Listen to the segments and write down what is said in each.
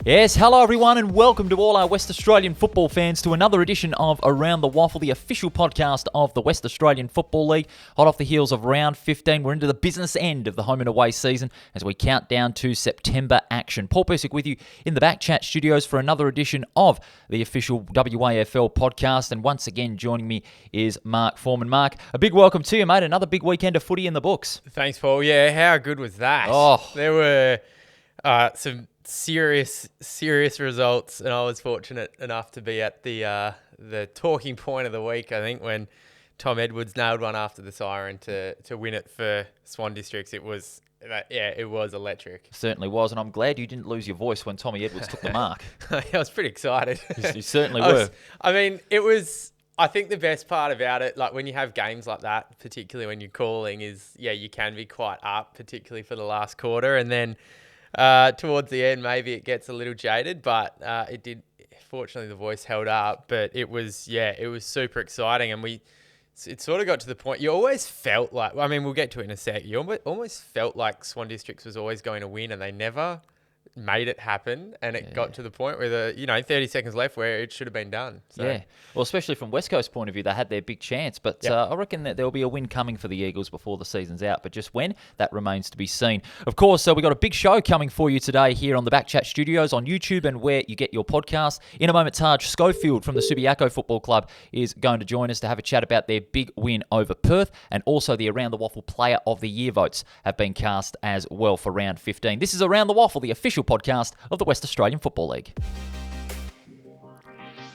Yes, hello everyone and welcome to all our West Australian football fans to another edition of Around the WAFL, the official podcast of the West Australian Football League. Hot off the heels of round 15, we're into the business end of the home and away season as we count down to September action. Paul Persick with you in the BackChat studios for another edition of the official WAFL podcast, and once again joining me is Mark Foreman. Mark, a big welcome to you, mate. Another big weekend of footy in the books. Thanks, Paul. Yeah, how good was that? Oh. There were some serious results, and I was fortunate enough to be at the talking point of the week, I think, when Tom Edwards nailed one after the siren to win it for Swan Districts. It was electric. It certainly was, and I'm glad you didn't lose your voice when Tommy Edwards took the mark. I was pretty excited. You certainly were. I think the best part about it, like when you have games like that, particularly when you're calling, is, you can be quite up, particularly for the last quarter. And then towards the end, maybe it gets a little jaded, but it did. Fortunately, the voice held up. But it was super exciting. And it sort of got to the point, you always felt like, we'll get to it in a sec. You almost felt like Swan Districts was always going to win, and they never made it happen, and it got to the point where 30 seconds left where it should have been done. So. Yeah, well, especially from West Coast point of view, they had their big chance, but I reckon that there'll be a win coming for the Eagles before the season's out, but just when, that remains to be seen. Of course, we've got a big show coming for you today here on the BackChat studios on YouTube and where you get your podcast. In a moment, Taj Schofield from the Subiaco Football Club is going to join us to have a chat about their big win over Perth, and also the Around the WAFL Player of the Year votes have been cast as well for round 15. This is Around the WAFL, the official podcast of the West Australian Football League.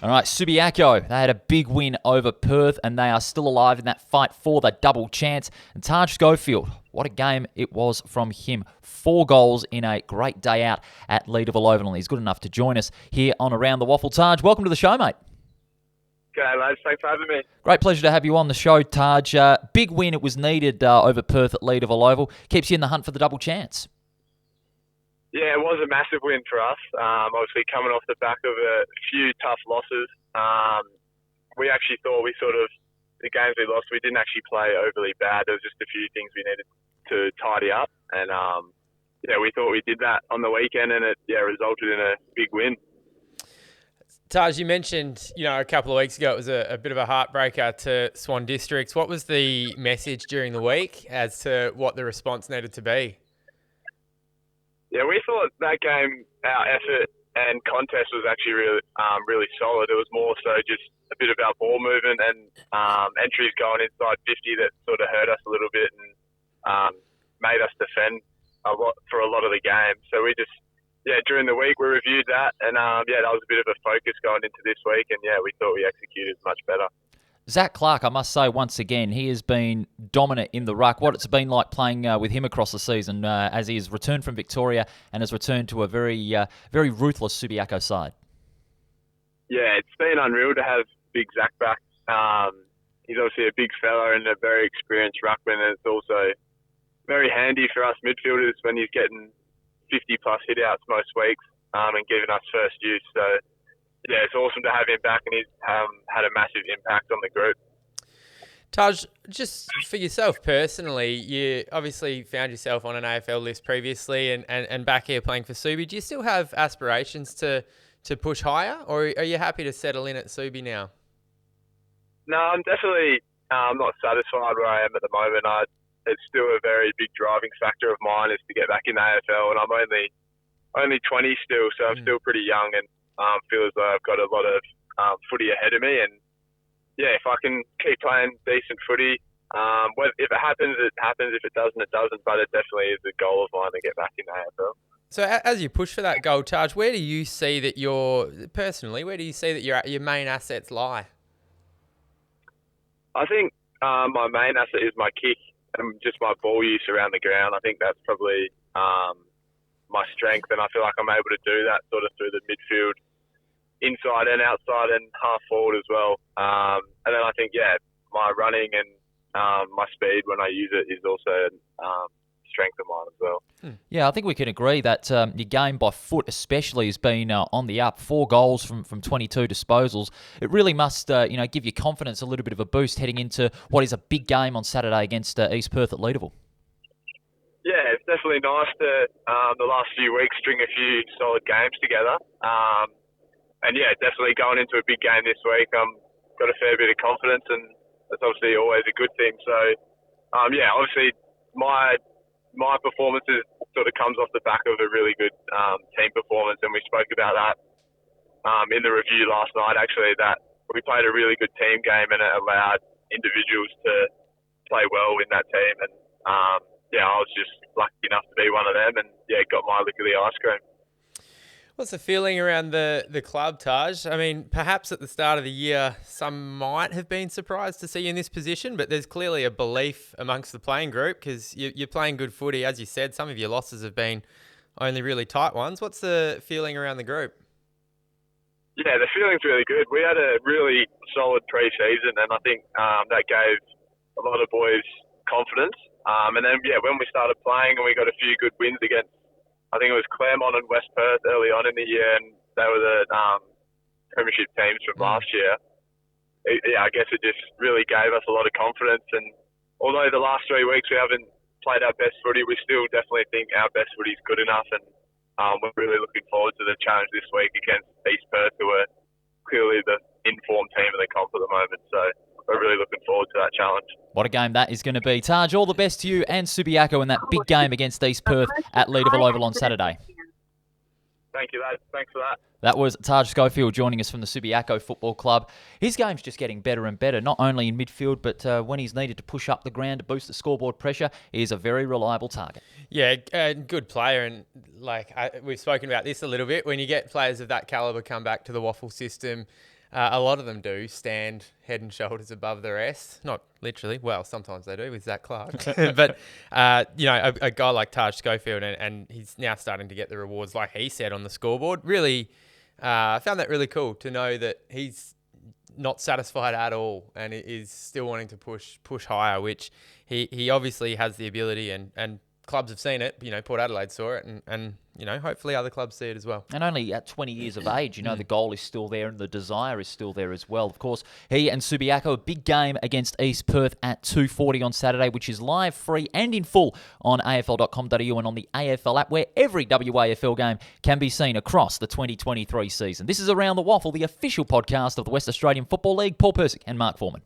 All right, Subiaco, they had a big win over Perth, and they are still alive in that fight for the double chance. And Taj Schofield, what a game it was from him. 4 goals in a great day out at Leederville Oval, and he's good enough to join us here on Around the WAFL. Taj, welcome to the show, mate. G'day, lads. Thanks for having me. Great pleasure to have you on the show, Taj. Big win, it was needed over Perth at Leederville Oval. Keeps you in the hunt for the double chance. Yeah, it was a massive win for us. Obviously, coming off the back of a few tough losses. We actually thought the games we lost, we didn't actually play overly bad. There was just a few things we needed to tidy up. And, we thought we did that on the weekend, and it resulted in a big win. Taj, you mentioned, a couple of weeks ago, it was a bit of a heartbreaker to Swan Districts. What was the message during the week as to what the response needed to be? Yeah, we thought that game, our effort and contest was actually really solid. It was more so just a bit of our ball movement and entries going inside 50 that sort of hurt us a little bit and made us defend a lot for a lot of the game. So we just, during the week we reviewed that, and that was a bit of a focus going into this week, and we thought we executed much better. Zach Clark, I must say once again, he has been dominant in the ruck. What it's been like playing with him across the season as he has returned from Victoria and has returned to a very ruthless Subiaco side. Yeah, it's been unreal to have big Zach back. He's obviously a big fella and a very experienced ruckman, and it's also very handy for us midfielders when he's getting 50-plus hit-outs most weeks and giving us first use. So, yeah, it's awesome to have him back, and he's had a massive impact on the group. Taj, just for yourself personally, you obviously found yourself on an AFL list previously and back here playing for Subi. Do you still have aspirations to push higher, or are you happy to settle in at Subi now? No, I'm definitely not satisfied where I am at the moment. It's still a very big driving factor of mine is to get back in the AFL, and I'm only 20 still, so I'm still pretty young, and feel as though I've got a lot of footy ahead of me. And if I can keep playing decent footy, if it happens, it happens. If it doesn't, it doesn't. But it definitely is a goal of mine to get back in the AFL. So as you push for that goal, Taj, where do you see that your main assets lie? I think my main asset is my kick and just my ball use around the ground. I think that's probably my strength, and I feel like I'm able to do that sort of through the midfield, inside and outside, and half forward as well. And then I think, my running and my speed when I use it is also strength of mine as well. Yeah, I think we can agree that your game by foot especially has been on the up. 4 goals from 22 disposals. It really must give you confidence, a little bit of a boost heading into what is a big game on Saturday against East Perth at Leederville. Yeah, it's definitely nice to the last few weeks string a few solid games together. And yeah, definitely going into a big game this week, got a fair bit of confidence, and that's obviously always a good thing. So yeah, obviously my performances sort of comes off the back of a really good team performance, and we spoke about that in the review last night. Actually, that we played a really good team game, and it allowed individuals to play well in that team. And yeah, I was just lucky enough to be one of them, and yeah, got my lick of the ice cream. What's the feeling around the club, Taj? I mean, perhaps at the start of the year, some might have been surprised to see you in this position, but there's clearly a belief amongst the playing group because you're playing good footy. As you said, some of your losses have been only really tight ones. What's the feeling around the group? Yeah, the feeling's really good. We had a really solid pre-season, and I think that gave a lot of boys confidence. And then, yeah, when we started playing and we got a few good wins against, I think it was Claremont and West Perth early on in the year, and they were the premiership teams from last year. Yeah, I guess it just really gave us a lot of confidence. And although the last 3 weeks we haven't played our best footy, we still definitely think our best footy is good enough. And we're really looking forward to the challenge this week against East Perth, who are clearly the informed team of the comp at the moment. So we're really looking forward to that challenge. What a game that is going to be. Taj, all the best to you and Subiaco in that big game against East Perth at Leederville Oval on Saturday. Thank you, lads. Thanks for that. That was Taj Schofield joining us from the Subiaco Football Club. His game's just getting better and better, not only in midfield, but when he's needed to push up the ground to boost the scoreboard pressure, he is a very reliable target. Yeah, good player. And we've spoken about this a little bit. When you get players of that calibre come back to the WAFL system, a lot of them do stand head and shoulders above the rest. Not literally. Well, sometimes they do with Zach Clark. But, a guy like Taj Schofield, and he's now starting to get the rewards, like he said, on the scoreboard. Really, I found that really cool to know that he's not satisfied at all and is still wanting to push higher, which he obviously has the ability, and clubs have seen it. Port Adelaide saw it, and hopefully other clubs see it as well. And only at 20 years of age, the goal is still there and the desire is still there as well. Of course, he and Subiaco, a big game against East Perth at 2:40 on Saturday, which is live, free and in full on afl.com.au and on the AFL app, where every WAFL game can be seen across the 2023 season. This is Around the WAFL, the official podcast of the West Australian Football League. Paul Persick and Mark Foreman.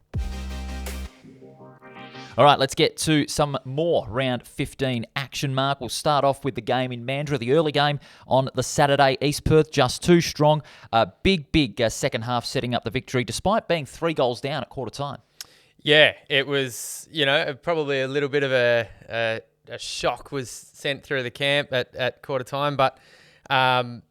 All right, let's get to some more round 15 action, Mark. We'll start off with the game in Mandurah, the early game on the Saturday. East Perth just too strong. Big second half setting up the victory, despite being 3 goals down at quarter time. Yeah, it was, probably a little bit of a shock was sent through the camp at quarter time, but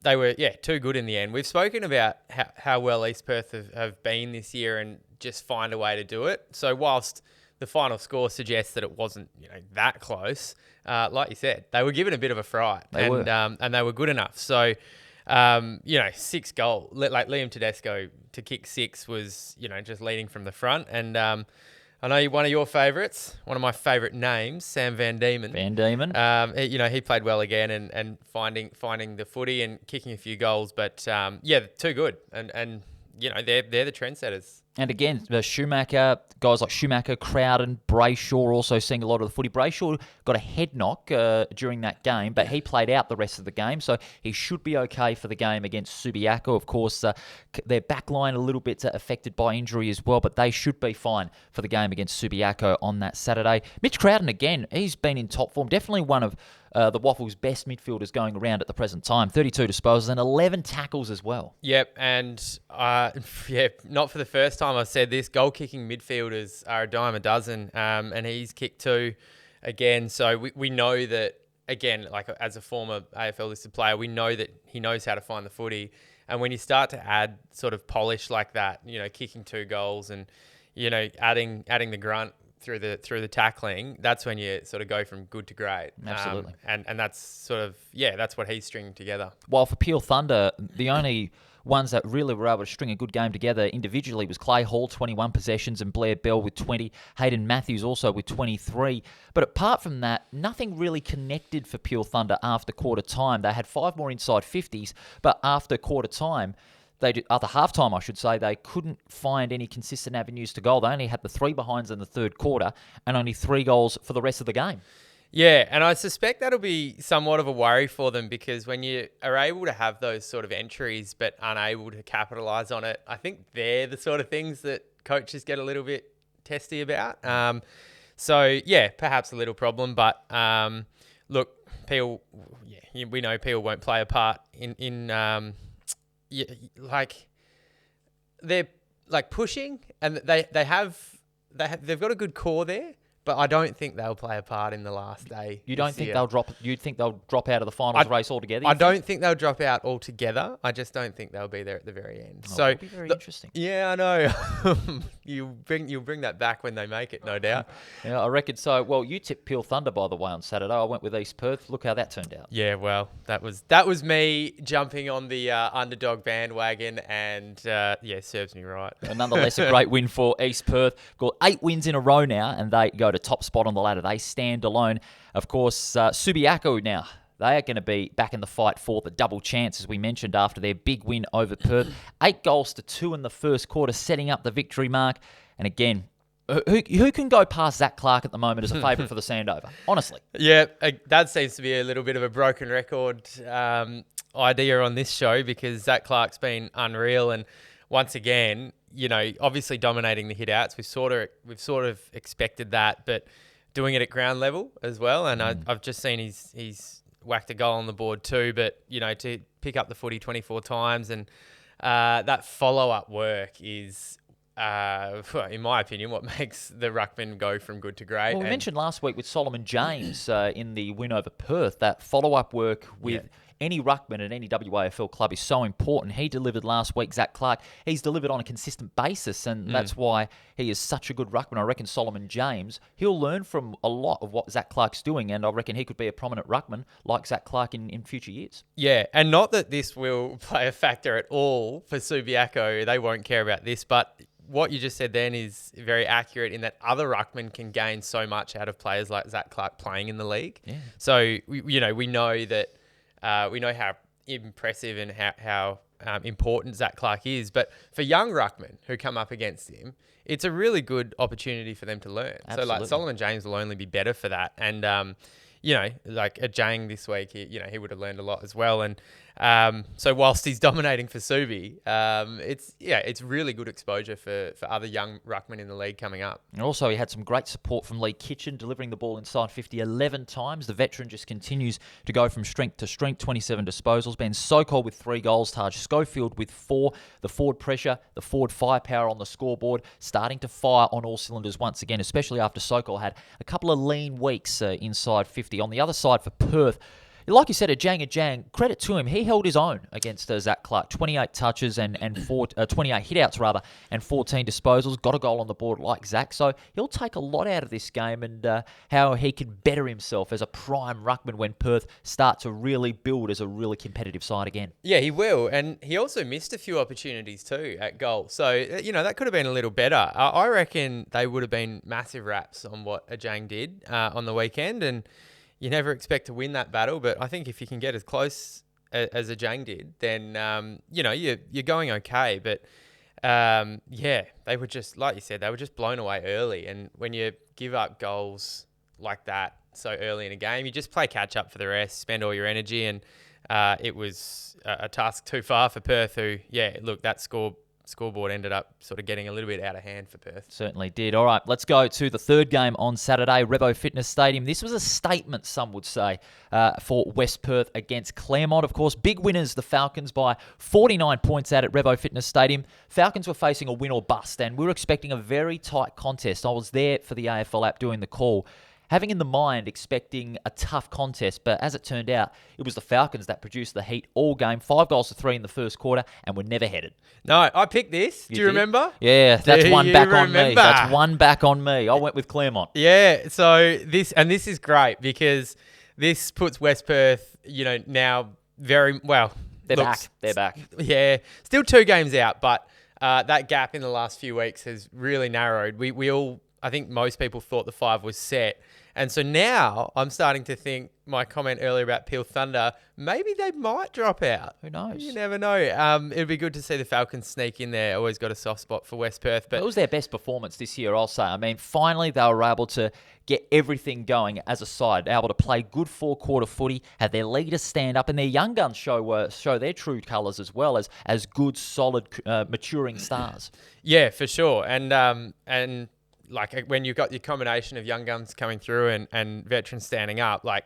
they were, too good in the end. We've spoken about how well East Perth have been this year and just find a way to do it. So whilst the final score suggests that it wasn't, that close, like you said, they were given a bit of a fright, and they were good enough. So, 6 goal, like Liam Tedesco to kick 6 was, just leading from the front. And I know one of your favourites, one of my favourite names, Sam Van Diemen. He played well again and finding the footy and kicking a few goals, but too good. And they're the trendsetters. And again, Schumacher, guys like Schumacher, Crowden, Brayshaw also seeing a lot of the footy. Brayshaw got a head knock during that game, but he played out the rest of the game, so he should be okay for the game against Subiaco. Of course, their backline a little bit affected by injury as well, but they should be fine for the game against Subiaco on that Saturday. Mitch Crowden, again, he's been in top form. Definitely one of the WAFL's best midfielders going around at the present time. 32 disposals and 11 tackles as well. Yep, and not for the first time I've said this, goal-kicking midfielders are a dime a dozen, and he's kicked 2 again. So we know that, again, like as a former AFL-listed player, we know that he knows how to find the footy. And when you start to add sort of polish like that, kicking 2 goals and, adding the grunt through the tackling, that's when you sort of go from good to great. Absolutely. And that's sort of, that's what he's stringing together. While for Peel Thunder, the only ones that really were able to string a good game together individually was Clay Hall, 21 possessions, and Blair Bell with 20. Hayden Matthews also with 23. But apart from that, nothing really connected for Peel Thunder after quarter time. They had 5 more inside 50s, but after quarter time, after halftime, I should say, they couldn't find any consistent avenues to goal. They only had the 3 behinds in the third quarter and only 3 goals for the rest of the game. Yeah, and I suspect that'll be somewhat of a worry for them because when you are able to have those sort of entries but unable to capitalise on it, I think they're the sort of things that coaches get a little bit testy about. So, yeah, perhaps a little problem. But, look, Peel, we know Peel won't play a part in they're, like, pushing and they've got a good core there. But I don't think they'll play a part in the last day. You don't think they'll drop? You think they'll drop out of the finals race altogether? I don't think they'll drop out altogether. I just don't think they'll be there at the very end. So it'll be very interesting. Yeah, I know. You'll bring that back when they make it, no doubt. Yeah, I reckon so. Well, you tipped Peel Thunder, by the way, on Saturday. I went with East Perth. Look how that turned out. Yeah, well, that was me jumping on the underdog bandwagon, and serves me right. And nonetheless, a great win for East Perth. Got 8 wins in a row now, and they go to top spot on the ladder. They stand alone. Of course, Subiaco now, they are going to be back in the fight for the double chance, as we mentioned, after their big win over Perth. 8 goals to 2 in the first quarter, setting up the victory mark. And again, who can go past Zach Clark at the moment as a favourite for the Sandover? Honestly. Yeah, that seems to be a little bit of a broken record idea on this show because Zach Clark's been unreal. And once again, obviously dominating the hit-outs. We've sort of expected that, but doing it at ground level as well. And I've just seen he's whacked a goal on the board too. But to pick up the footy 24 times and that follow-up work is, in my opinion, what makes the ruckman go from good to great. Well, we mentioned last week with Solomon James in the win over Perth that follow-up work with. Any ruckman at any WAFL club is so important. He delivered last week, Zach Clark. He's delivered on a consistent basis, and that's why he is such a good ruckman. I reckon Solomon James, he'll learn from a lot of what Zach Clark's doing, and I reckon he could be a prominent ruckman like Zach Clark in future years. Yeah, and not that this will play a factor at all for Subiaco. They won't care about this, but what you just said then is very accurate in that other ruckmen can gain so much out of players like Zach Clark playing in the league. Yeah. So, we know that we know how impressive and how important Zach Clark is. But for young ruckmen who come up against him, it's a really good opportunity for them to learn. Absolutely. So, like, Solomon James will only be better for that. And, like a Jang this week, he would have learned a lot as well. And so whilst he's dominating for Subi, it's really good exposure for other young ruckmen in the league coming up. And also he had some great support from Lee Kitchen, delivering the ball inside 50 11 times. The veteran just continues to go from strength to strength, 27 disposals. Ben Sokol with 3 goals, Taj Schofield with 4. The forward pressure, the forward firepower on the scoreboard, starting to fire on all cylinders once again, especially after Sokol had a couple of lean weeks inside 50. On the other side for Perth, like you said, a Jang, credit to him. He held his own against Zach Clark. 28 touches and 28 hitouts rather, and 14 disposals. Got a goal on the board like Zach. So he'll take a lot out of this game and how he can better himself as a prime ruckman when Perth start to really build as a really competitive side again. Yeah, he will. And he also missed a few opportunities too at goal. So, that could have been a little better. I reckon they would have been massive raps on what a Jang did on the weekend. And you never expect to win that battle, but I think if you can get as close as a Jang did, then, you're going okay. But, they were just, like you said, they were just blown away early. And when you give up goals like that so early in a game, you just play catch up for the rest, spend all your energy. And it was a task too far for Perth who, that scoreboard ended up sort of getting a little bit out of hand for Perth. Certainly did. All right, let's go to the third game on Saturday, Revo Fitness Stadium. This was a statement, some would say, for West Perth against Claremont. Of course, big winners, the Falcons, by 49 points out at Revo Fitness Stadium. Falcons were facing a win or bust, and we were expecting a very tight contest. I was there for the AFL app doing the call, having in the mind expecting a tough contest, but as it turned out, it was the Falcons that produced the heat all game. 5 goals to 3 in the first quarter, and were never headed. No, I picked this. Do you remember? Yeah, that's one back on me. That's one back on me. I went with Claremont. Yeah, so this is great because this puts West Perth, now very well. They're back. Yeah, still 2 games out, but that gap in the last few weeks has really narrowed. We all, I think most people thought the 5 was set. And so now I'm starting to think my comment earlier about Peel Thunder, maybe they might drop out. Who knows? You never know. It'd be good to see the Falcons sneak in there. Always got a soft spot for West Perth. But it was their best performance this year, I'll say. I mean, finally they were able to get everything going as a side, able to play good four-quarter footy, have their leaders stand up, and their young guns show their true colours as well as good, solid, maturing stars. Yeah, for sure. And like when you've got your combination of young guns coming through and veterans standing up, like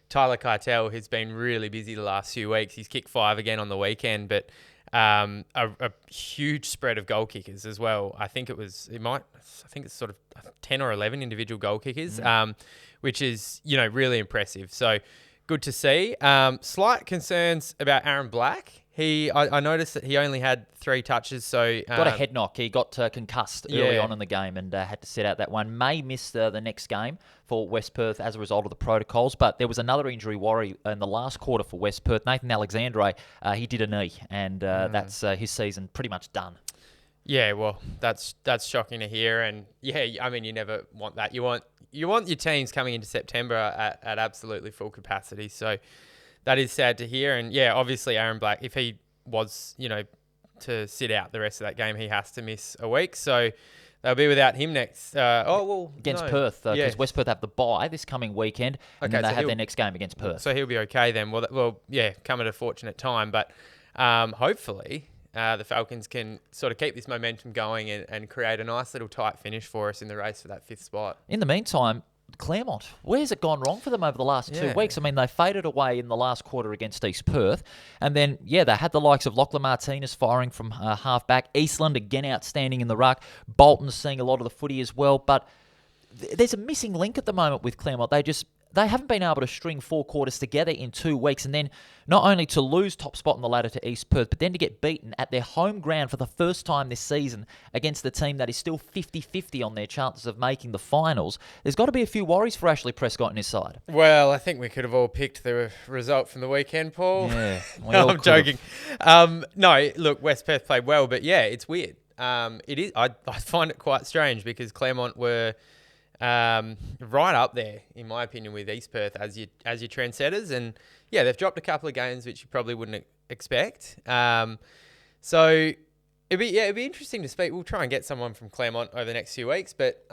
Tyler Keitel has been really busy the last few weeks. He's kicked 5 again on the weekend, but a huge spread of goal kickers as well. I think it's sort of 10 or 11 individual goal kickers, which is, really impressive. So good to see. Slight concerns about Aaron Black. I noticed that he only had 3 touches, so got a head knock. He got concussed early on in the game and had to sit out that one. May miss the next game for West Perth as a result of the protocols, but there was another injury worry in the last quarter for West Perth. Nathan Alexandre, he did a knee, and that's his season pretty much done. Yeah, well, that's shocking to hear, and I mean, you never want that. You want your teams coming into September at absolutely full capacity. So that is sad to hear, and obviously Aaron Black, if he was, to sit out the rest of that game, he has to miss a week. So they'll be without him next. Against Perth, because West Perth have the bye this coming weekend, and then they have their next game against Perth. So he'll be okay then. Well, come at a fortunate time, but hopefully the Falcons can sort of keep this momentum going and create a nice little tight finish for us in the race for that 5th spot. In the meantime, Claremont, where's it gone wrong for them over the last 2 weeks? I mean, they faded away in the last quarter against East Perth. And then, they had the likes of Lachlan Martinez firing from half-back. Eastland, again, outstanding in the ruck. Bolton seeing a lot of the footy as well. But there's a missing link at the moment with Claremont. They haven't been able to string 4 quarters together in 2 weeks, and then not only to lose top spot in the ladder to East Perth, but then to get beaten at their home ground for the first time this season against the team that is still 50-50 on their chances of making the finals. There's got to be a few worries for Ashley Prescott and his side. Well, I think we could have all picked the result from the weekend, Paul. Yeah, no, I'm joking. No, look, West Perth played well, but it's weird. It is. I find it quite strange because Claremont were right up there, in my opinion, with East Perth as your trendsetters, and they've dropped a couple of games which you probably wouldn't expect. So it'd be interesting to speak. We'll try and get someone from Claremont over the next few weeks, but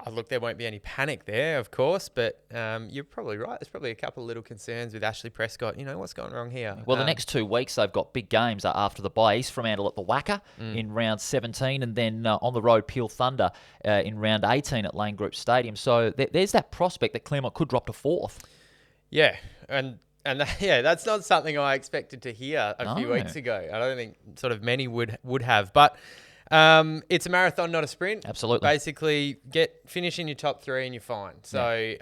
look, there won't be any panic there, of course. But you're probably right. There's probably a couple of little concerns with Ashley Prescott. What's going wrong here? Well, the next 2 weeks they've got big games after the bye. East Fremantle at the Wacker in round 17, and then on the road Peel Thunder in round 18 at Lane Group Stadium. So there's that prospect that Claremont could drop to 4th. Yeah, and that's not something I expected to hear a few weeks ago. I don't think sort of many would have, but it's a marathon, not a sprint. Absolutely. Basically, finish in your top 3 and you're fine. So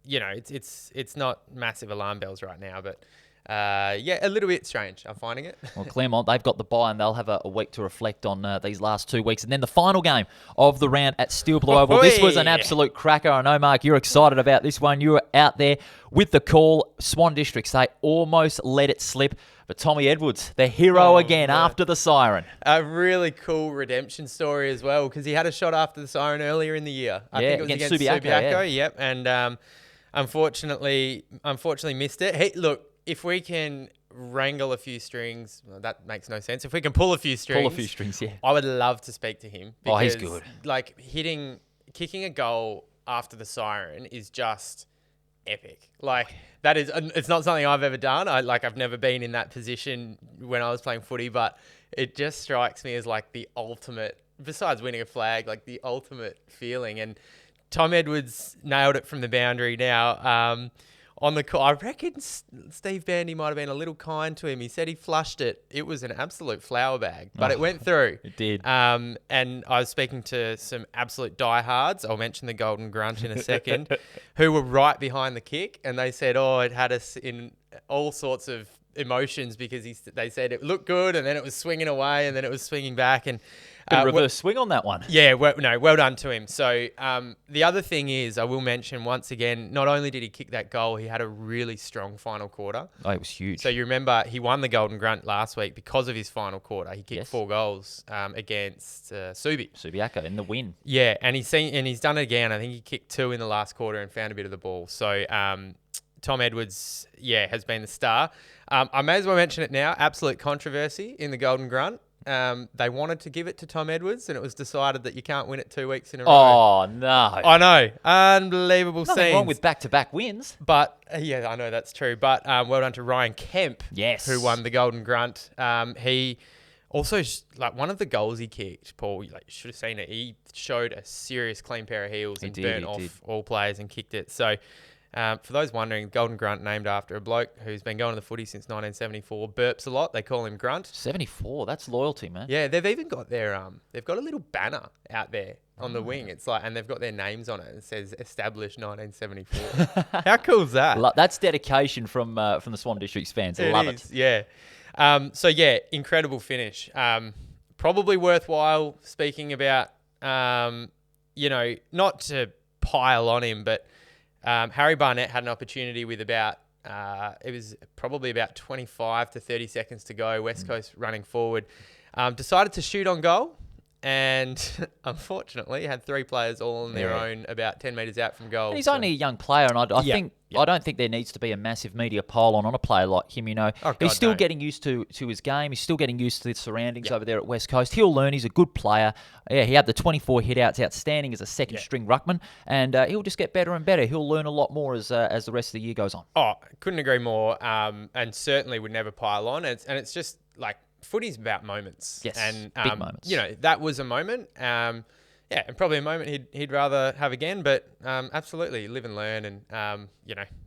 it's not massive alarm bells right now, but a little bit strange. I'm finding it. Well, Claremont, they've got the bye and they'll have a week to reflect on these last 2 weeks. And then the final game of the round at Steel Blue Oval. This was an absolute cracker. I know, Mark, you're excited about this one. You were out there with the call. Swan Districts, they almost let it slip. But Tommy Edwards, the hero again after the siren. A really cool redemption story as well, because he had a shot after the siren earlier in the year. I think it was against Subiaco. Yep, and unfortunately missed it. Hey, look, if we can wrangle a few strings, well, that makes no sense. If we can pull a few strings, I would love to speak to him. Because, he's good. Like kicking a goal after the siren is just epic. Like that is, it's not something I've ever done. I've never been in that position when I was playing footy, but it just strikes me as like the ultimate, besides winning a flag, like the ultimate feeling. And Tom Edwards nailed it from the boundary now. On the call, I reckon Steve Bandy might have been a little kind to him. He said he flushed it. It was an absolute flower bag, but it went through. It did. And I was speaking to some absolute diehards. I'll mention the Golden Grunt in a second, who were right behind the kick, and they said, it had us in all sorts of emotions because they said it looked good and then it was swinging away and then it was swinging back. And reverse swing on that one. Yeah, well done to him. So the other thing is, I will mention once again, not only did he kick that goal, he had a really strong final quarter. Oh, it was huge. So you remember he won the Golden Grunt last week because of his final quarter. He kicked 4 goals against Subiaco in the win. Yeah, and he's done it again. I think he kicked 2 in the last quarter and found a bit of the ball. So Tom Edwards, has been the star. I may as well mention it now. Absolute controversy in the Golden Grunt. They wanted to give it to Tom Edwards, and it was decided that you can't win it 2 weeks in a row. Oh, no. I know. Unbelievable Nothing scenes. wrong with back-to-back wins. But, yeah, I know that's true. But well done to Ryan Kemp, who won the Golden Grunt. He also, one of the goals he kicked, Paul, you should have seen it. He showed a serious clean pair of heels and burnt off all players and kicked it. So, for those wondering, Golden Grunt named after a bloke who's been going to the footy since 1974. Burps a lot. They call him Grunt. 74. That's loyalty, man. Yeah, they've even got they've got a little banner out there on the wing. It's and they've got their names on it. It says established 1974. How cool is that? That's dedication from the Swan Districts fans. Love it. Yeah. Incredible finish. Probably worthwhile speaking about, not to pile on him, but Harry Barnett had an opportunity with it was probably about 25 to 30 seconds to go, West Coast running forward, decided to shoot on goal and unfortunately had 3 players all on their own about 10 metres out from goal. And he's only a young player, and I don't think there needs to be a massive media pile on a player like him. He's still getting used to his game. He's still getting used to the surroundings over there at West Coast. He'll learn. He's a good player. Yeah, he had the 24 hit-outs, outstanding as a second-string ruckman, and he'll just get better and better. He'll learn a lot more as the rest of the year goes on. Oh, couldn't agree more, and certainly would never pile on. It's just footy's about moments. Yes, and big moments. That was a moment. And probably a moment he'd rather have again. But absolutely, live and learn. And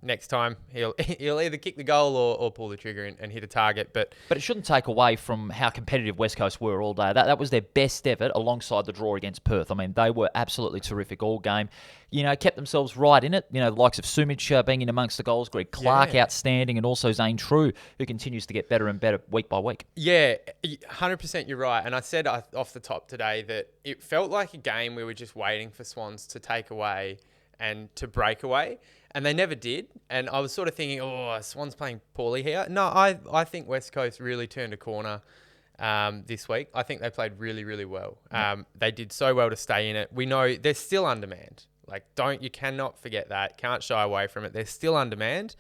next time he'll either kick the goal or pull the trigger and hit a target. But it shouldn't take away from how competitive West Coast were all day. That was their best effort alongside the draw against Perth. I mean, they were absolutely terrific all game. Kept themselves right in it. The likes of Sumich being in amongst the goals, Greg Clark outstanding, and also Zane True, who continues to get better and better week by week. Yeah, 100% you're right. And I said off the top today that it felt like a game we were just waiting for Swans to take away and to break away, and they never did. And I was sort of thinking, Swans playing poorly here. No, I think West Coast really turned a corner this week. I think they played really, really well. They did so well to stay in it. We know they're still undermanned. You cannot forget that. Can't shy away from it. They're still undermanned.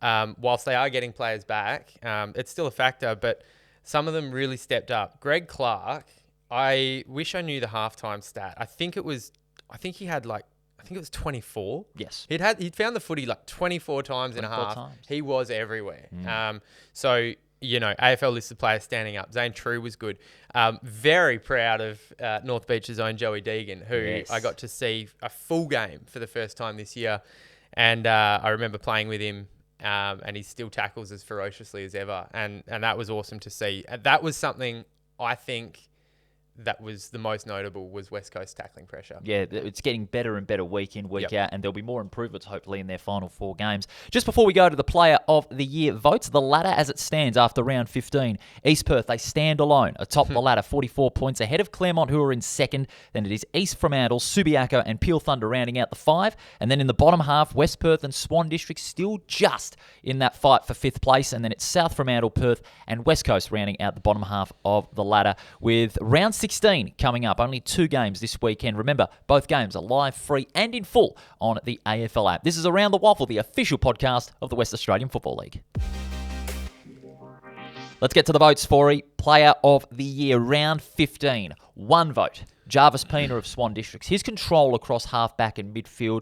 Whilst they are getting players back, it's still a factor, but some of them really stepped up. Greg Clark, I wish I knew the halftime stat. I think it was 24. Yes. He'd found the footy 24 times in a half. Times. He was everywhere. AFL listed players standing up. Zane True was good. Very proud of North Beach's own Joey Deegan, who I got to see a full game for the first time this year. And I remember playing with him, and he still tackles as ferociously as ever. And that was awesome to see. That was something I think that was the most notable was West Coast tackling pressure. Yeah, it's getting better and better week in, week out, and there'll be more improvements hopefully in their final 4 games. Just before we go to the Player of the Year votes, the ladder as it stands after round 15. East Perth, they stand alone atop the ladder, 44 points ahead of Claremont, who are in second. Then it is East Fremantle, Subiaco and Peel Thunder rounding out the 5. And then in the bottom half, West Perth and Swan District still just in that fight for 5th place. And then it's South Fremantle, Perth and West Coast rounding out the bottom half of the ladder with round 16 coming up. Only 2 games this weekend. Remember, both games are live, free and in full on the AFL app. This is Around the WAFL, the official podcast of the West Australian Football League. Let's get to the votes for Player of the Year. Round 15. 1 vote. Jarvis Pena of Swan Districts. His control across half-back and midfield,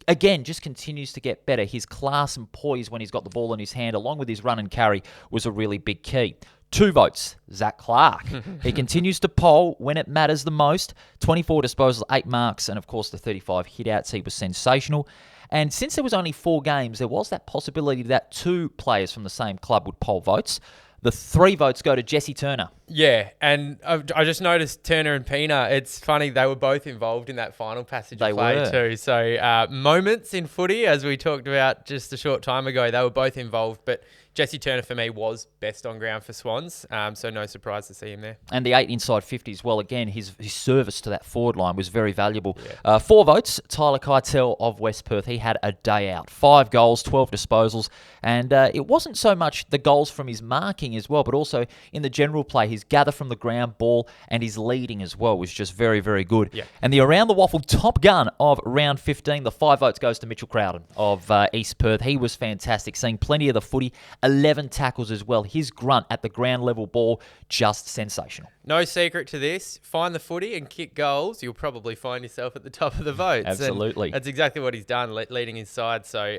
again, just continues to get better. His class and poise when he's got the ball in his hand, along with his run and carry, was a really big key. 2 votes, Zach Clark. He continues to poll when it matters the most. 24 disposals, 8 marks, and of course the 35 hit-outs. He was sensational. And since there was only 4 games, there was that possibility that 2 players from the same club would poll votes. The 3 votes go to Jesse Turner. Yeah, and I just noticed Turner and Pina, it's funny, they were both involved in that final passage of play too. So moments in footy, as we talked about just a short time ago, they were both involved, but Jesse Turner for me was best on ground for Swans, so no surprise to see him there. And the 8 inside 50 as well. Again, his service to that forward line was very valuable. Yeah. 4 votes, Tyler Keitel of West Perth. He had a day out. 5 goals, 12 disposals. And it wasn't so much the goals from his marking as well, but also in the general play, his gather from the ground ball and his leading as well was just very, very good. Yeah. And the Around the WAFL top gun of round 15, the 5 votes goes to Mitchell Crowden of East Perth. He was fantastic, seeing plenty of the footy. 11 tackles as well. His grunt at the ground level ball, just sensational. No secret to this. Find the footy and kick goals. You'll probably find yourself at the top of the votes. Absolutely. And that's exactly what he's done, leading his side. So,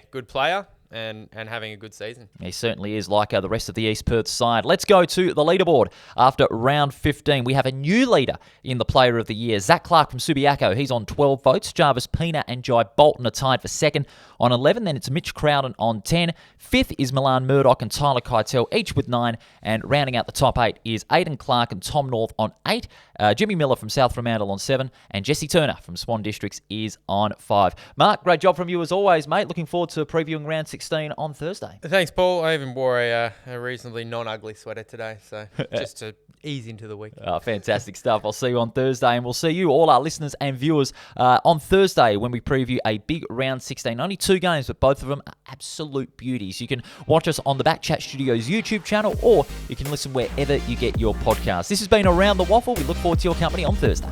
good player. And having a good season. He certainly is, like the rest of the East Perth side. Let's go to the leaderboard. After round 15, we have a new leader in the Player of the Year. Zach Clark from Subiaco. He's on 12 votes. Jarvis Pina and Jai Bolton are tied for second on 11. Then it's Mitch Crowden on 10. Fifth is Milan Murdoch and Tyler Keitel, each with 9. And rounding out the top 8 is Aidan Clark and Tom North on 8. Jimmy Miller from South Fremantle on 7. And Jesse Turner from Swan Districts is on 5. Mark, great job from you as always, mate. Looking forward to previewing round 16 on Thursday. Thanks, Paul. I even wore a reasonably non-ugly sweater today, so just to ease into the week. Oh, fantastic stuff. I'll see you on Thursday, and we'll see you, all our listeners and viewers, on Thursday when we preview a big round 16. Only 2 games, but both of them are absolute beauties. You can watch us on the BackChat Studios YouTube channel, or you can listen wherever you get your podcasts. This has been Around the WAFL. We look forward to your company on Thursday.